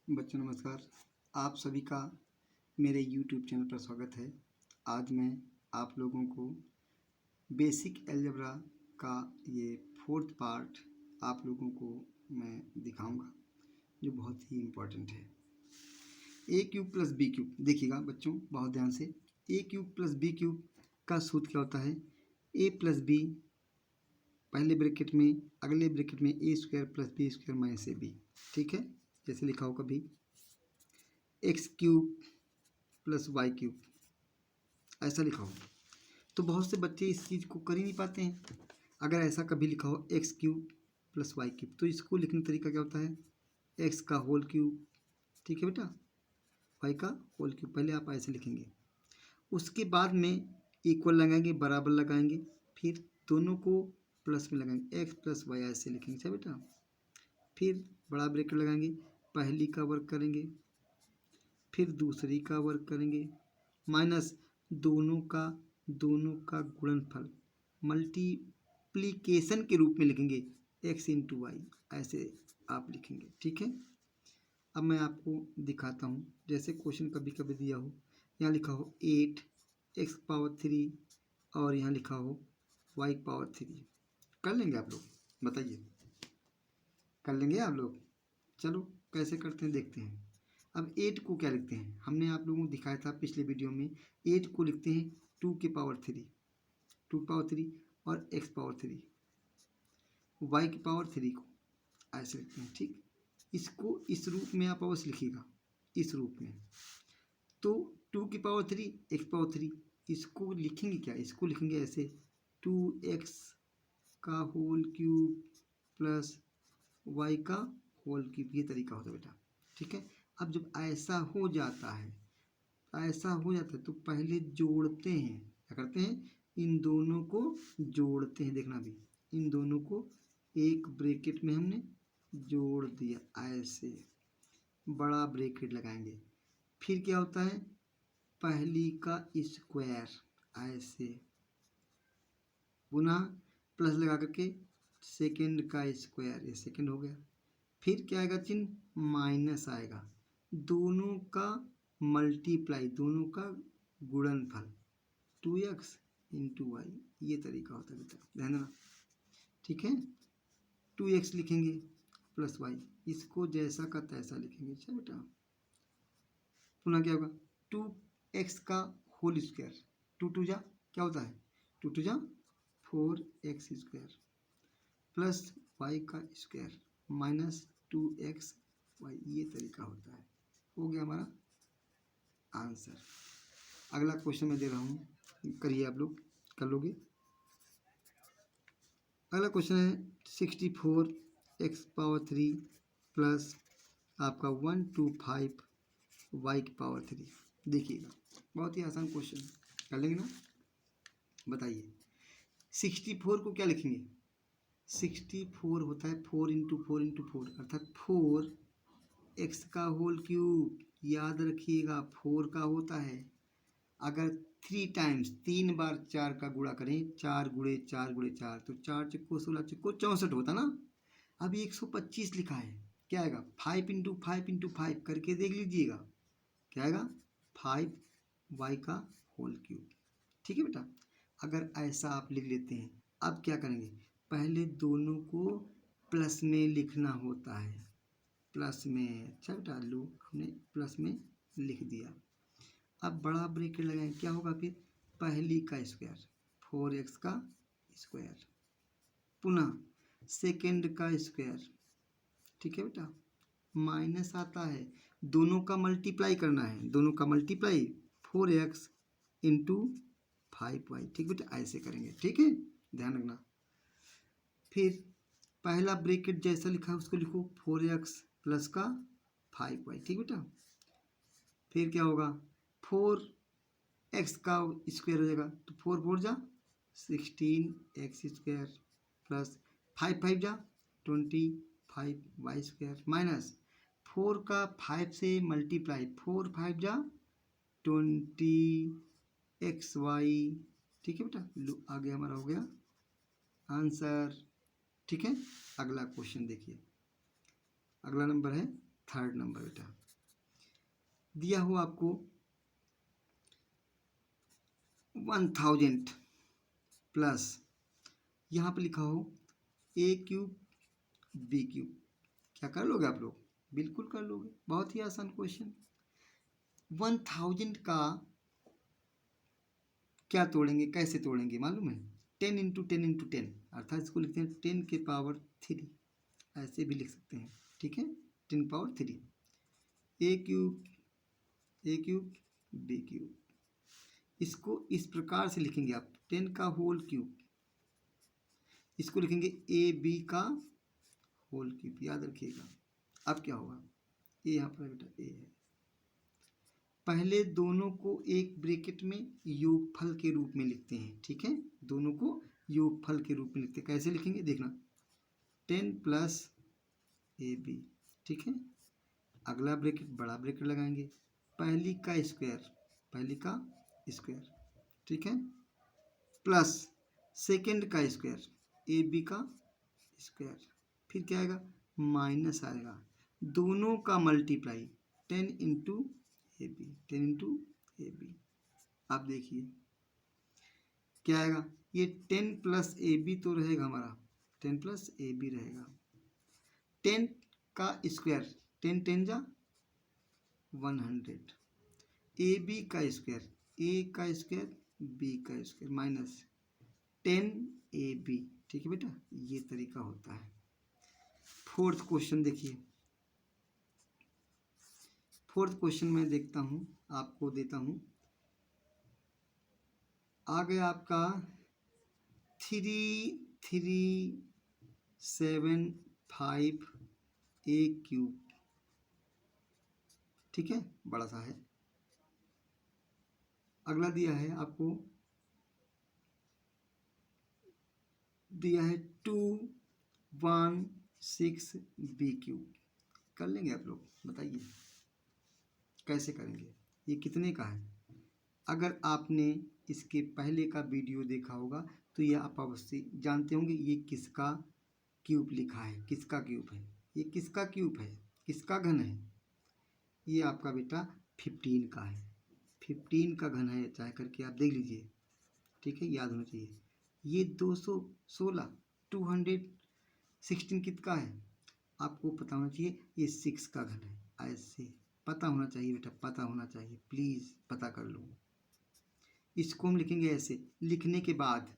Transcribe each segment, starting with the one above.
बच्चों नमस्कार। आप सभी का मेरे YouTube चैनल पर स्वागत है। आज मैं आप लोगों को बेसिक अलजेब्रा का ये 4th पार्ट आप लोगों को मैं दिखाऊंगा, जो बहुत ही इम्पोर्टेंट है। A cube plus B cube, देखिएगा बच्चों बहुत ध्यान से। A cube plus B cube का सूत्र क्या होता है? ए प्लस बी पहले ब्रैकेट में, अगले ब्रैकेट में A square plus B square minus A B. ठीक है, जैसे लिखा हो कभी X cube plus Y cube, ऐसा लिखा हो तो बहुत से बच्चे इस चीज़ को कर ही नहीं पाते हैं। अगर ऐसा कभी लिखा हो X cube plus Y cube, तो इसको लिखने का तरीका क्या होता है? एक्स का होल क्यूब, ठीक है बेटा, वाई का होल क्यूब, पहले आप ऐसे लिखेंगे। उसके बाद में इक्वल लगाएंगे, बराबर लगाएंगे, फिर दोनों को प्लस में लगाएंगे, एक्स प्लस वाई ऐसे लिखेंगे, अच्छा बेटा। फिर बड़ा ब्रैकेट लगाएंगे, पहली का वर्क करेंगे, फिर दूसरी का वर्क करेंगे, माइनस दोनों का गुणनफल मल्टीप्लिकेशन के रूप में लिखेंगे, एक्स इंटू वाई, ऐसे आप लिखेंगे। ठीक है, अब मैं आपको दिखाता हूँ। जैसे क्वेश्चन कभी कभी दिया हो, यहाँ लिखा हो 8 एक्स पावर 3 और यहाँ लिखा हो वाई पावर 3, कर लेंगे आप लोग? बताइए, कर लेंगे आप लोग? चलो कैसे करते हैं देखते हैं। अब 8 को क्या लिखते हैं? हमने आप लोगों को दिखाया था पिछले वीडियो में। 8 को लिखते हैं 2 की पावर 3, 2 पावर 3 और x पावर 3, y की पावर 3 को ऐसे लिखते हैं। ठीक, इसको इस रूप में आप अवश्य लिखिएगा, इस रूप में। तो 2 की पावर 3 x पावर 3, इसको लिखेंगे क्या? इसको लिखेंगे ऐसे 2x का होल क्यूब प्लस y का होल क्यूब, ये तरीका होता है बेटा। ठीक है, अब जब ऐसा हो जाता है, तो पहले जोड़ते हैं। क्या करते हैं? इन दोनों को जोड़ते हैं। देखना भी, इन दोनों को एक ब्रैकेट में हमने जोड़ दिया, ऐसे बड़ा ब्रैकेट लगाएंगे। फिर क्या होता है? पहली का स्क्वायर, ऐसे पुनः प्लस लगा करके सेकेंड का स्क्वायर, ये सेकेंड हो गया। फिर क्या आएगा? चिन्ह माइनस आएगा, दोनों का मल्टीप्लाई, दोनों का गुणनफल 2x इंटू वाई, ये तरीका होता है बेटा, ध्यान देना। ठीक है, 2x लिखेंगे प्लस वाई, इसको जैसा का तैसा लिखेंगे। अच्छा बेटा, पुनः क्या होगा? 2x का होल स्क्वायर, 2 टू जा क्या होता है? 2 टू जा 4x स्क्वायर प्लस वाई का स्क्वायर माइनस 2x वाई, ये तरीका होता है। हो गया हमारा आंसर। अगला क्वेश्चन मैं दे रहा हूँ, करिए आप लोग, कर लोगे। अगला क्वेश्चन है 64 एक्स पावर 3 प्लस आपका 125 वाई की पावर 3। देखिएगा बहुत ही आसान क्वेश्चन, कर लेंगे ना? बताइए 64 को क्या लिखेंगे? 64 होता है 4 इंटू 4 इंटू 4, अर्थात 4 एक्स का होल क्यूब। याद रखिएगा 4 का होता है, अगर 3 टाइम्स 3 बार 4 का गुणा करें, 4 गुणे 4 गुणे 4, तो 4 चक्को 16 चक्को 64 होता ना। अभी 125 लिखा है, क्या आएगा? 5 इंटू 5 इंटू 5 करके देख लीजिएगा, क्या आएगा? 5 वाई का होल क्यूब। ठीक है बेटा, अगर ऐसा आप लिख लेते हैं, अब क्या करेंगे? पहले दोनों को प्लस में लिखना होता है, प्लस में। अच्छा बेटा, लो हमने प्लस में लिख दिया। अब बड़ा ब्रैकेट लगाएं, क्या होगा फिर? पहली का स्क्वायर 4x का स्क्वायर, पुनः सेकेंड का स्क्वायर। ठीक है बेटा, माइनस आता है, दोनों का मल्टीप्लाई करना है, दोनों का मल्टीप्लाई 4x इंटू 5y। ठीक बेटा, ऐसे करेंगे। ठीक है, ध्यान रखना। फिर पहला ब्रैकेट जैसा लिखा है उसको लिखो 4x प्लस का 5y। ठीक बेटा, फिर क्या होगा? 4x का स्क्वायर हो जाएगा, तो 4 4 जा 16x स्क्वायर प्लस 5 5 जा 25y स्क्वायर माइनस 4 का 5 से मल्टीप्लाई, 4 5 जा 20xy। ठीक है बेटा, लो आगे हमारा हो गया आंसर। ठीक है, अगला क्वेश्चन देखिए, अगला नंबर है थर्ड नंबर बेटा दिया हो आपको 1000 प्लस यहाँ पर लिखा हो ए क्यूब बी क्यूब। क्या कर लोगे आप लोग? बिल्कुल कर लोगे, बहुत ही आसान क्वेश्चन। 1000 का क्या तोड़ेंगे, कैसे तोड़ेंगे मालूम है? 10 इंटू 10 इंटू 10, अर्थात इसको लिखते हैं 10 के पावर 3, ऐसे भी लिख सकते हैं, ठीक है, 10 पावर 3। ए क्यूब बी क्यूब, इसको इस प्रकार से लिखेंगे आप, 10 का होल क्यूब, इसको लिखेंगे ए बी का होल क्यूब, याद रखिएगा। अब क्या होगा, ये यहाँ पर बेटा ए है, पहले दोनों को एक ब्रैकेट में योगफल के रूप में लिखते हैं, ठीक है, दोनों को योगफल के रूप में लिखते हैं। कैसे लिखेंगे देखना, 10 प्लस ए बी, ठीक है, अगला ब्रैकेट बड़ा ब्रैकेट लगाएंगे, पहली का स्क्वायर, ठीक है, प्लस सेकंड का स्क्वायर ए बी का स्क्वायर, फिर क्या आएगा, माइनस आएगा, दोनों का multiply 10 into A B, 10 into A B. आप देखिए क्या आएगा, ये 10 प्लस ए बी तो रहेगा हमारा, 10 प्लस ए बी रहेगा, 10 का स्क्वायर, 10 10 जा 100, ए बी का स्क्वायर, ए का स्क्वायर बी का स्क्वायर, माइनस 10 ए बी, ठीक है बेटा, ये तरीका होता है। फोर्थ क्वेश्चन देखिए, फोर्थ क्वेश्चन में देखता हूँ, आपको देता हूँ, आ गया आपका 3375 ए क्यूब, ठीक है, बड़ा सा है। अगला दिया है आपको, दिया है 216 बी क्यूब। कर लेंगे आप लोग, बताइए कैसे करेंगे, ये कितने का है? अगर आपने इसके पहले का वीडियो देखा होगा तो ये आप अवश्य जानते होंगे ये किसका क्यूब लिखा है, किसका क्यूब है, ये किसका क्यूब है, किसका घन है, ये आपका बेटा 15 का है, 15 का घन है, चाहे करके आप देख लीजिए, ठीक है, याद होना चाहिए। ये 216 216 कितना है आपको पता होना चाहिए, ये 6 का घन है, ऐसे पता होना चाहिए बेटा, पता होना चाहिए, प्लीज़ पता कर लो। इसको हम लिखेंगे ऐसे, लिखने के बाद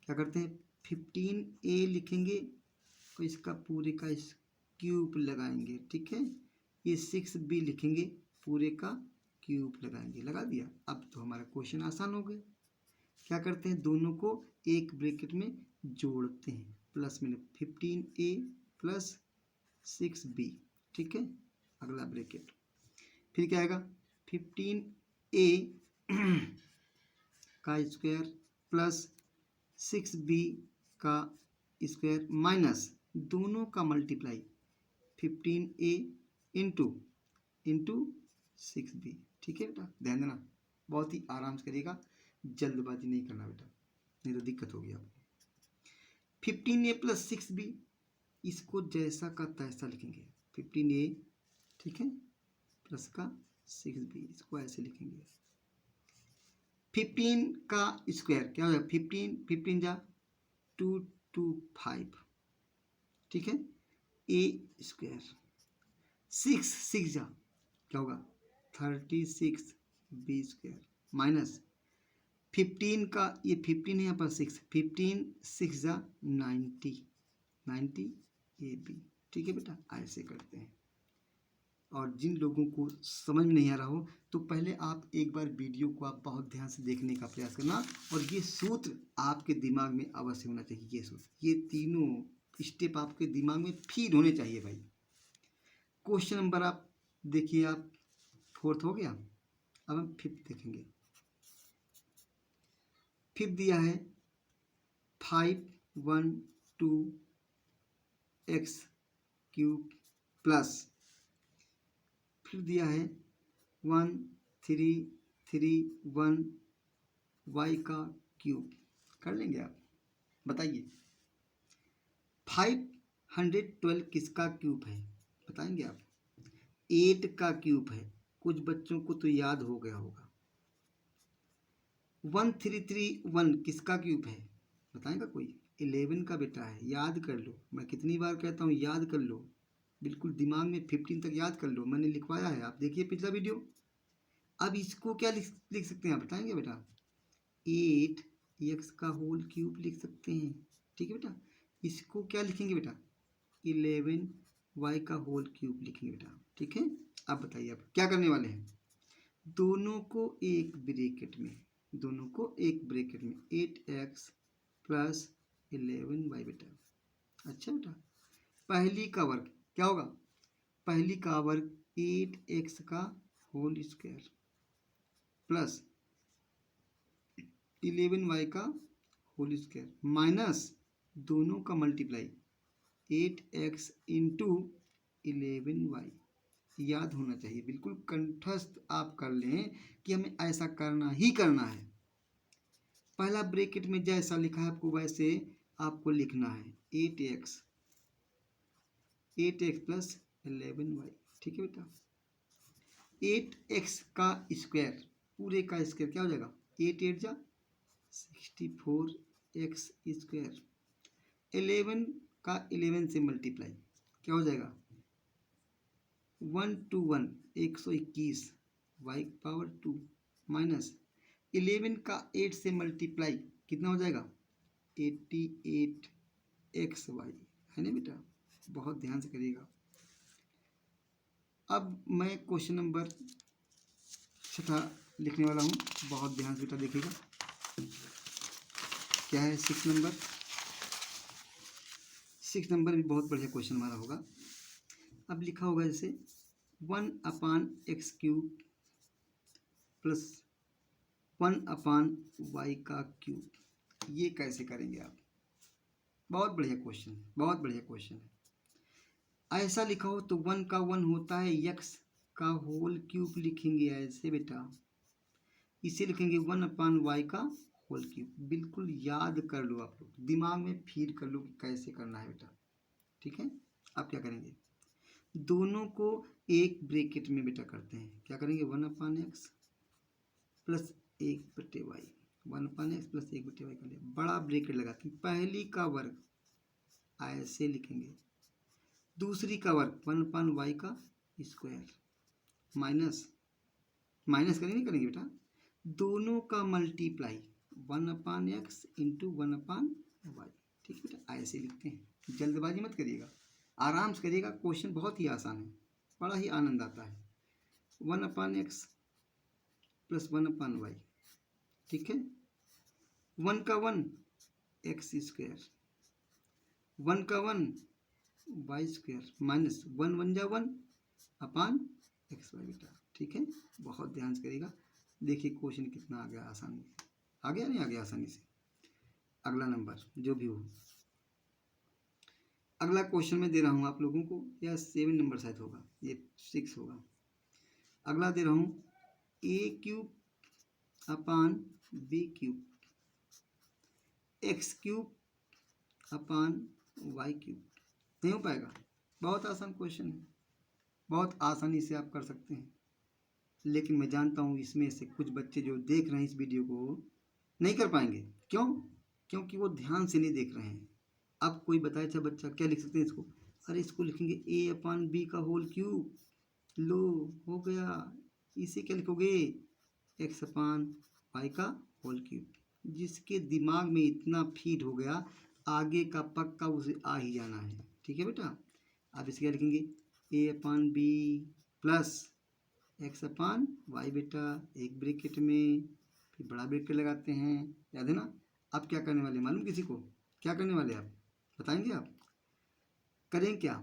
क्या करते हैं, 15a लिखेंगे तो इसका पूरे का इस क्यूब लगाएंगे, ठीक है, ये 6b लिखेंगे, पूरे का क्यूब लगाएंगे, लगा दिया। अब तो हमारा क्वेश्चन आसान हो गया। क्या करते हैं, दोनों को एक ब्रैकेट में जोड़ते हैं, प्लस में 15a प्लस 6b, ठीक है, अगला ब्रैकेट, फिर क्या आएगा, 15a का स्क्वायर प्लस 6b का स्क्वायर माइनस दोनों का मल्टीप्लाई 15a इंटू 6b, ठीक है बेटा, ध्यान देना, बहुत ही आराम से करिएगा, जल्दबाजी नहीं करना बेटा, नहीं तो दिक्कत होगी आपको। 15a प्लस 6b, इसको जैसा का तैसा लिखेंगे, 15a, ठीक है, प्लस का 6b, इसको ऐसे लिखेंगे। 15 का स्क्वायर क्या होगा, 15 जा 225, ठीक है, ए स्क्वायर, 6 जा क्या होगा 36 बी स्क्वायर, माइनस 15 का ये 15 है यहाँ पर 6, 15 6 जा 90 ए बी, ठीक है बेटा, ऐसे करते हैं। और जिन लोगों को समझ में नहीं आ रहा हो तो पहले आप एक बार वीडियो को आप बहुत ध्यान से देखने का प्रयास करना, और ये सूत्र आपके दिमाग में अवश्य होना चाहिए, ये सूत्र, ये तीनों स्टेप आपके दिमाग में फीड होने चाहिए भाई। क्वेश्चन नंबर आप देखिए, आप फोर्थ हो गया, अब हम फिफ्थ देखेंगे। फिफ्थ दिया है 512x क्यूब प्लस, फिर दिया है 1331 y का क्यूब। कर लेंगे आप, बताइए 512 किसका क्यूब है, बताएंगे आप? 8 का क्यूब है, कुछ बच्चों को तो याद हो गया होगा। 1331 किसका क्यूब है बताएगा कोई? 11 का बेटा है, याद कर लो। मैं कितनी बार कहता हूँ याद कर लो, बिल्कुल दिमाग में 15 तक याद कर लो, मैंने लिखवाया है, आप देखिए पिछला वीडियो। अब इसको क्या लिख सकते हैं आप बताएंगे बेटा? 8x का होल क्यूब लिख सकते हैं, ठीक है बेटा। इसको क्या लिखेंगे बेटा? 11y का होल क्यूब लिखेंगे बेटा, ठीक है। अब बताइए अब क्या करने वाले हैं? दोनों को एक ब्रैकेट में, दोनों को एक ब्रैकेट में 8x प्लस 11y बेटा। अच्छा बेटा, पहली का वर्ग क्या होगा? पहली का वर्ग 8x का होल स्क्वायर प्लस 11y का होल स्क्वायर माइनस दोनों का मल्टीप्लाई 8x इंटू 11y। याद होना चाहिए, बिल्कुल कंठस्थ आप कर लें कि हमें ऐसा करना ही करना है। पहला ब्रैकेट में जैसा लिखा है आपको वैसे आपको लिखना है 8x प्लस 11y, ठीक है बेटा। 8x का स्क्वायर, पूरे का स्क्वायर क्या हो जाएगा? 8 8 जा 64x स्क्वायर। 11 का 11 से मल्टीप्लाई क्या हो जाएगा? 1 to 1 121 y पावर 2 माइनस 11 का 8 से मल्टीप्लाई कितना हो जाएगा? 88xy, है ना बेटा। बहुत ध्यान से करिएगा। अब मैं क्वेश्चन नंबर 6 लिखने वाला हूँ, बहुत ध्यान से बेटा देखिएगा। क्या है 6 नंबर? 6 नंबर भी बहुत बढ़िया क्वेश्चन हमारा होगा। अब लिखा होगा जैसे 1/x³ प्लस 1/y का क्यूब। ये कैसे करेंगे आप? बहुत बढ़िया क्वेश्चन, बहुत बढ़िया क्वेश्चन है। ऐसा लिखा हो तो 1 का 1 होता है, x का होल क्यूब लिखेंगे ऐसे बेटा, इसे लिखेंगे 1/y का होल क्यूब। बिल्कुल याद कर लो, आप लोग दिमाग में फीड कर लो कि कैसे करना है बेटा, ठीक है। आप क्या करेंगे? दोनों को एक ब्रैकेट में बेटा करते हैं, क्या करेंगे? 1/x plus 1/y, 1/x plus 1/y कर लिया, बड़ा ब्रैकेट लगाते हैं। पहली का वर्ग ऐसे लिखेंगे, दूसरी का वर्ग 1/y का स्क्वायर माइनस माइनस करेंगे बेटा, दोनों का मल्टीप्लाई 1/x इंटू 1/y, ठीक है बेटा। ऐसे लिखते हैं, जल्दबाजी मत करिएगा, आराम से करिएगा। क्वेश्चन बहुत ही आसान है, बड़ा ही आनंद आता है। 1/x प्लस 1/y, ठीक है। 1 का 1 x स्क्वायर, 1 का 1 y स्क्वायर माइनस 1 1 जा 1/xy बेटा, ठीक है। बहुत ध्यान से करिएगा। देखिए क्वेश्चन कितना आ गया आसानी से, आ गया नहीं आ गया आसानी से। अगला नंबर जो भी हो, अगला क्वेश्चन मैं दे रहा हूँ आप लोगों को, या 7 नंबर शायद होगा, ये 6 होगा। अगला दे रहा हूँ a³ अपान b³ x³ अपान y³। नहीं हो पाएगा? बहुत आसान क्वेश्चन है, बहुत आसानी से आप कर सकते हैं। लेकिन मैं जानता हूँ इसमें से कुछ बच्चे जो देख रहे हैं इस वीडियो को नहीं कर पाएंगे। क्यों? क्योंकि वो ध्यान से नहीं देख रहे हैं। अब कोई बताए था बच्चा, क्या लिख सकते हैं इसको? अरे इसको लिखेंगे a/b का होल क्यूब। लो हो गया। इसे क्या लिखोगे? x/y का होल क्यूब। जिसके दिमाग में इतना फीड हो गया, आगे का पक्का उसे आ ही जाना है, ठीक है बेटा। आप इसे क्या लिखेंगे? a/b प्लस x/y बेटा, एक ब्रैकेट में, फिर बड़ा ब्रैकेट लगाते हैं, याद है ना। अब क्या करने वाले मालूम किसी को? क्या करने वाले आप बताएंगे? आप करें क्या?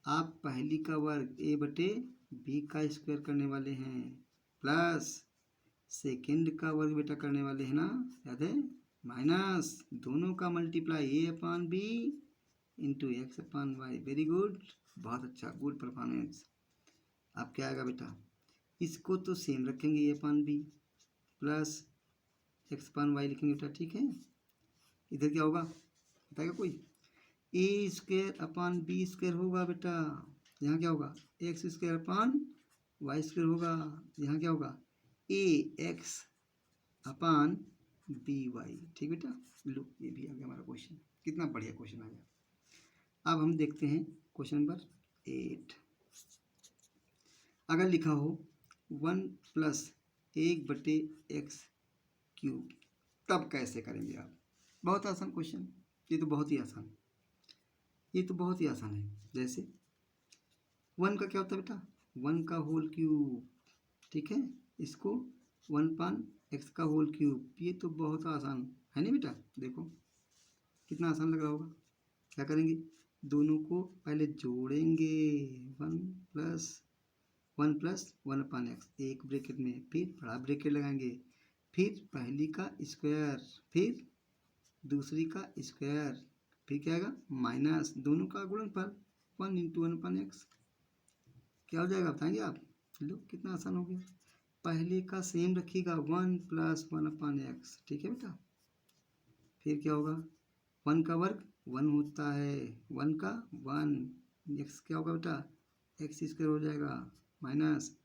आप पहली का वर्ग a/b का स्क्वायर करने वाले हैं, प्लस सेकेंड का वर्ग बेटा करने वाले हैं ना, याद है, माइनस दोनों का multiply a/b into x/y। Very good, बहुत अच्छा, गुड परफॉर्मेंस। अब क्या आएगा बेटा? इसको तो सेम रखेंगे, a/b प्लस x/y लिखेंगे बेटा, ठीक है। इधर क्या होगा बताएगा कोई? a² अपान b² होगा बेटा, यहाँ क्या होगा X square upon Y square होगा। यहाँ क्या होगा A X upon B Y. ठीक बेटा, लो ये भी आ गया हमारा क्वेश्चन। कितना बढ़िया क्वेश्चन आ गया। अब हम देखते हैं क्वेश्चन नंबर 8। अगर लिखा हो 1 प्लस 1/x क्यूब, तब कैसे करेंगे आप? बहुत आसान क्वेश्चन, ये तो बहुत ही आसान, ये तो बहुत ही आसान है। जैसे 1 का क्या होता है बेटा 1 का होल क्यूब। ठीक है, इसको 1 पान x का होल क्यूब। ये तो बहुत आसान है नहीं बेटा, देखो कितना आसान लग रहा होगा। क्या करेंगे, दोनों को पहले जोड़ेंगे। 1 अपान एक्स, एक ब्रैकेट में, फिर बड़ा ब्रैकेट लगाएंगे, फिर पहली का स्क्वायर, फिर दूसरी का स्क्वायर, फिर क्या आएगा माइनस दोनों का गुणनफल 1 × 1 अपान एक्स। क्या हो जाएगा बताएंगे आप? लो कितना आसान हो गया। पहले का सेम रखिएगा 1 + 1 अपान एक्स। ठीक है बेटा, फिर क्या होगा 1 का वर्ग 1 होता है, 1 का 1, एक्स क्या होगा बेटा एक्स स्क्वायर हो जाएगा, माइनस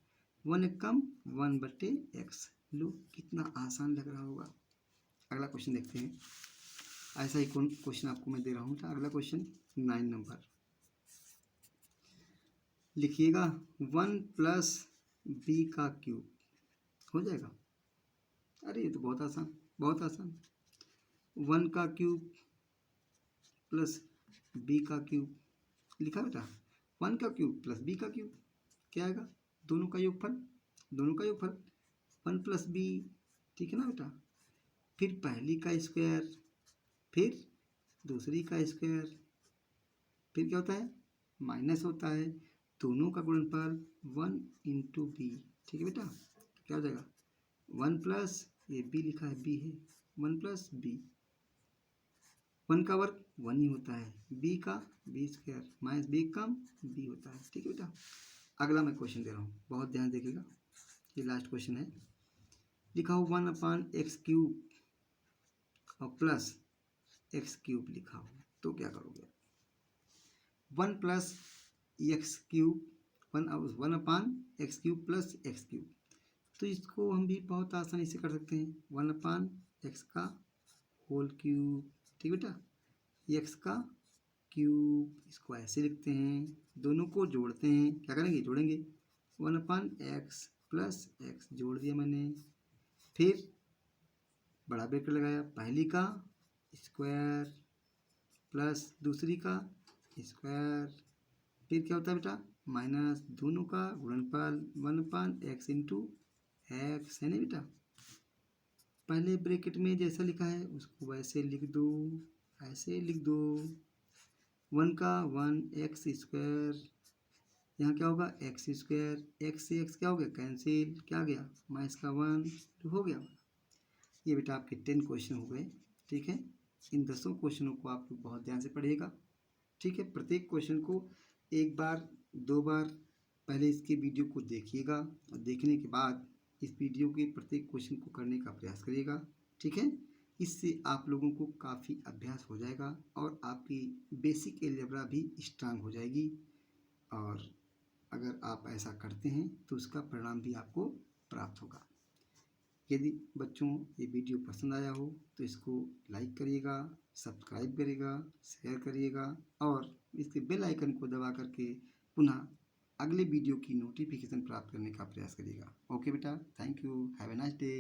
1 एक कम 1/x। लो कितना आसान लग रहा होगा। अगला क्वेश्चन देखते हैं। ऐसा ही क्वेश्चन आपको मैं दे रहा हूँ। अगला क्वेश्चन 9 नंबर लिखिएगा 1 + b का क्यूब हो जाएगा। अरे ये तो बहुत आसान, बहुत आसान। 1 का क्यूब प्लस b का क्यूब लिखा बेटा। 1 का क्यूब प्लस b का क्यूब क्या आएगा, दोनों का योगफल, दोनों का योगफल 1 + b। ठीक है ना बेटा, फिर पहली का स्क्वायर, फिर दूसरी का स्क्वायर, फिर क्या होता है माइनस होता है, दोनों का गुणनफल 1 × b। ठीक है बेटा, क्या हो जाएगा 1 प्लस ये b लिखा है, b है 1 + b। 1 का वर्ग 1 ही होता है, b का b स्क्वायर माइनस b कम b होता है। ठीक है बेटा, अगला मैं क्वेश्चन दे रहा हूँ, बहुत ध्यान देखिएगा, ये लास्ट क्वेश्चन है। लिखा हो 1 अपान एक्स क्यूब और प्लस एक्स क्यूब लिखा हो, तो क्या करोगे? 1 + X cube 1 upon X cube plus X cube, तो इसको हम भी बहुत आसानी से कर सकते हैं। 1 अपान एक्स का होल क्यूब। ठीक बेटा, एक्स का क्यूब, इसको ऐसे लिखते हैं, दोनों को जोड़ते हैं। क्या करेंगे, जोड़ेंगे 1 अपान एक्स प्लस एक्स, जोड़ दिया मैंने, फिर बड़ा ब्रैकेट लगाया, पहली का स्क्वायर प्लस दूसरी का स्क्वायर, फिर क्या होता है बेटा माइनस दोनों का गुणनफल 1 अपान एक्स × एक्स, है ना बेटा। पहले ब्रैकेट में जैसा लिखा है उसको वैसे लिख दो, ऐसे लिख दो। 1 का 1 एक्स स्क्वायर, यहाँ क्या होगा एक्स स्क्वायर, एक्स से एक्स क्या हो गया कैंसिल, क्या आ गया माइनस का 1, तो हो गया। ये बेटा आपके 10 क्वेश्चन हो गए। ठीक है, इन 10 क्वेश्चनों को आप लोग बहुत ध्यान से पढ़िएगा। ठीक है, प्रत्येक क्वेश्चन को एक बार 2 बार पहले इसके वीडियो को देखिएगा, और देखने के बाद इस वीडियो के प्रत्येक क्वेश्चन को करने का प्रयास करिएगा। ठीक है, इससे आप लोगों को काफ़ी अभ्यास हो जाएगा और आपकी बेसिक अलजेब्रा भी स्ट्रांग हो जाएगी। और अगर आप ऐसा करते हैं तो उसका परिणाम भी आपको प्राप्त होगा। यदि बच्चों ये वीडियो पसंद आया हो तो इसको लाइक करिएगा, सब्सक्राइब करिएगा, शेयर करिएगा और इसके बेल आइकन को दबा करके पुनः अगले वीडियो की नोटिफिकेशन प्राप्त करने का प्रयास करिएगा। ओके बेटा, thank you, have a nice day.